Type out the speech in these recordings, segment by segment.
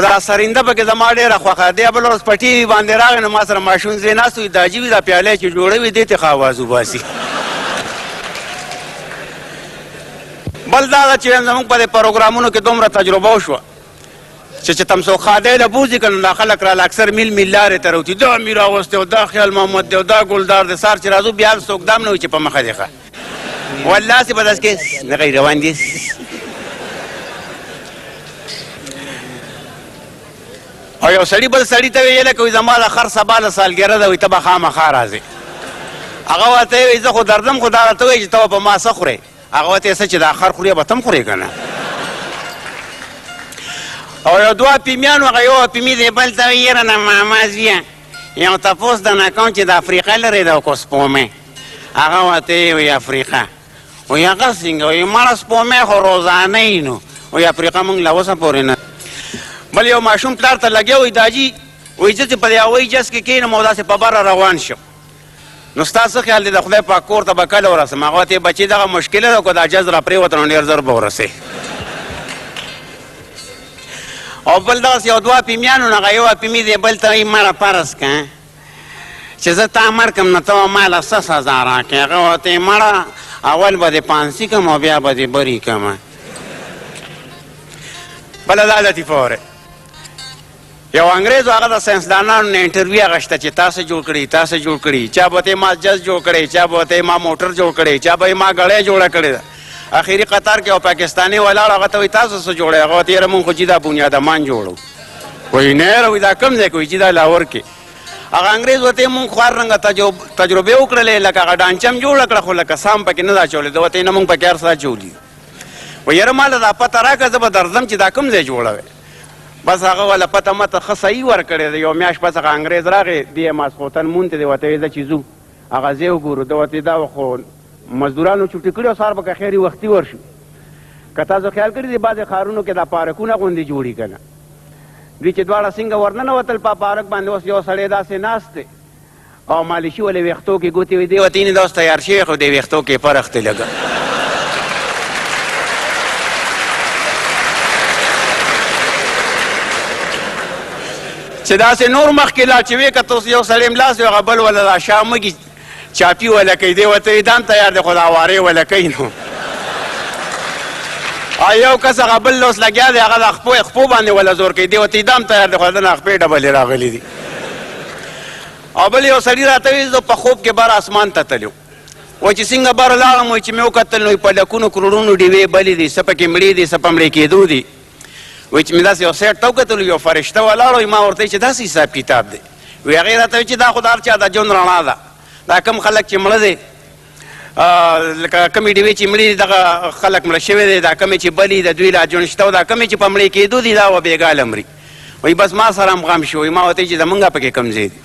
دا سرینده پکې زما ډېره خوښه دی. بله ورځ په ټي وي باندې راغی نو ما سره ماشوم ځای ناست وي، دا جوي دا پیالې چې جوړوي دې ته ښه اواز وباسي. بل دا ده چې زموږ په دې پروګرامونو کې دومره تجربه وشوه چې تمسو خادی له بوځي که نو دا خلک راله اکثر میل میل لارې ته راوتي، دا امیر اغوستی او دا خیال محمد دی او دا ګلدار دی. سهار چې راځو بیا هم څوک دام نه وي چې په مخه دی ښه والله سې به داسې کې دغه روان دي. او یو سړي بل سړي ته ویله که زما د خر سبا له سالګره ده وایي ته به خامخا راځې. هغه ورته وایي زه خو درځم خو دا راته وایي چې ته به په ما څه خورې. هغه ورته څه چې دا خر خورې به ته هم خورې که نه. او یو دوه پیمیان هغه یو پیمي دی بل ته وایي یره نه ماما زویه یو تپوس درنه کوم چې د افریقا لرې ده که سپومې. هغه ورته وایي افریقا. وایي هغه څنګه؟ وایي مړه سپومې خو روزانه یي نو. وایي افریقا موږ له اوسه پورې نه. بل یو ماشوم پلار ته لګیا وایي داجي وایي زه چې په دې هوایي جز کې کښېنم او داسې په بره روان شم نو ستا څه خیال دی د خدای پاک کور ته به کله ورسم؟ هغه ورته بچي دغه مشکله ده که دا جز را پرېوته نو ډېر زر به ورسې. او بل دغسې یو دوه پیمیانو هغه یو پیمي دی بل ته وایي مړه فرض که چې زه تا مړ کړم نو ته به ما له څه سزا راکړې. هغه ورته مړه اول به دې پانسي کړم او بیا به دې بري کړم. بله دا لطیفه وره یو انګریز هغه د ساینسدانانو نه انټرویو اخیسته چې تاسو جوړ کړي تاسو جوړ کړي. چا به ورته ما جز جوړ کړی، چا به ورته ما موټر جوړ کړی، چا به ما ګړۍ جوړه کړې ده. اخري قطار کې یو پاکستاني ولاړ هغه ته وایي تاسو څه جوړی؟ هغه ورته یاره مونږ خو چې دا بنیادمان جوړو. وایي نه یاره وایي دا کوم ځای کې؟ وایي چې دا لاهور کې. هغه انګریز ورته مونږ خو هر رنګه تجربې وکړلې لکه هغه ډانچه هم جوړه کړه خو لکه سام پکې نه دا چولې. ده ورته نه مونږ پکې هر څه اچولي. وایي یاره ما له دا پته راکړه زه به درځم چې دا کوم ځای جوړوې. بس هغه والا پته مته ښه صحیح ورکړې ده. یو میاشت پس هغه انګریز راغی دې ماسخوتن مونځ ته دې ورته وایي ځه چې ځو. هغه ځای وګورو. ده ورته دا خو مزدورانو چوټي کړي او سهار به که خیري وختي ورشو. که تاسو خیال کړي دي بعضې ښارونو کې دا پارکونه غوندې جوړي که نه دوی چې دواړه څنګه ورننوتل په پارک باندې اوس یو سړی داسې ناست دی او مالشي ولې ویښتو کې ګوتې وي. دې ورته یې نه دا اوس تیار شوی خو دې ویښتو کې فرق دی لږه. چې داسې نور مخکې لا چې وې که ته اوس یو سړی ملاس دی هغه بل وله دا شا مږي چاپي وله کوي. دې ورته وایي دا هم تیار دی خو دا وارې وله کوي نو. یو کس هغه بل اوس لګیا دی هغه د خپو باندې وله زور کوي. دې ورته دا هم تیار دی خو د نه خپې ډبلې راغلي دي. او بل یو سړي راته وایي زه په خوب کې بر اسمان ته تلو. وایي چې څنګه بر لاړم وایي چې مې وکتل نو په لکونو کروړونو ډیوې بلې دي څه پکې مړې دي څه په مړې کېدو دي. وایي چې مې داسې یو سیټ ته وکتلو یو فرشته ولاړ وایي ما ورته وایي چې داسې حساب کتاب دی. وایي هغې راته وایي چې دا خو د هر چا د ژوند رڼا ده. دا کم خلک چې مړه دی لکه کمې ډیوې چې مړې دي دغه خلک مړه شوي دی. دا کمې چې بلې د دوی لا ژوند شته او دا کمې چې په مړې کېدو دي دا به بېګاله مري. وایي بس ما سره هم غم شو. وایي ما ورته وایي چې زمونږ پکې کوم ځای دی.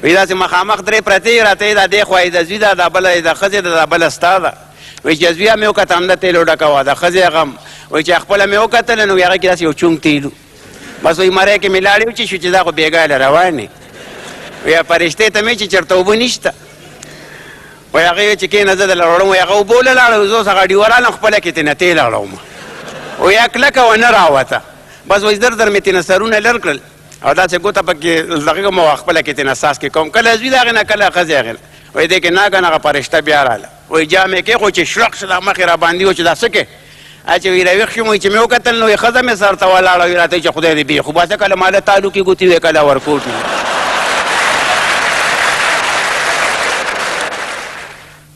وایي داسې مخامخ درې پرتې وي راته دا دې خوا یې د زوی ده دا بله یې د ښځې ده دا بله ستا ده. وایي چې زویه مې وکته همده تیلو ډکه وه د ښځې غم. وایي چې خپله مې وکتله نو هغه کې داسې یو چونګ تیلو. بس وایي مری کې مې لاړې وچې شو چې دا خو بېګاله روانې. وایي فرشتې ته مې چې چېرته اوبه نشته. وایي هغې وایي چې کېنه زه دله راوړم. وایي هغه اوبه ولاړه زه اوس هغه ډیوه رالم خپله کې تېنه تیل اړوم. وایي کلکه ونه راوته. بس وایي زر زر مې تېنه سرونه لر کړل او داسې ګوته پکې دغه کوم او خپله کې تېنه ساس کې کوم. کله زوی د هغې نه کله ښځې هغې نه. وایي دې کې ناګن هغه فرشته بیا راله. وایي جامې کې خو چې شلق شله مخې را باندې و چې دا څه کې چې وایي راویښ شوم. وایي چې مې وکتل نو ښځه مې سر ته ولاړه. وایي راته چې خدای دې بې خو باسه کله ماله تالو کې ګوتې وې کله ورکوټ وي.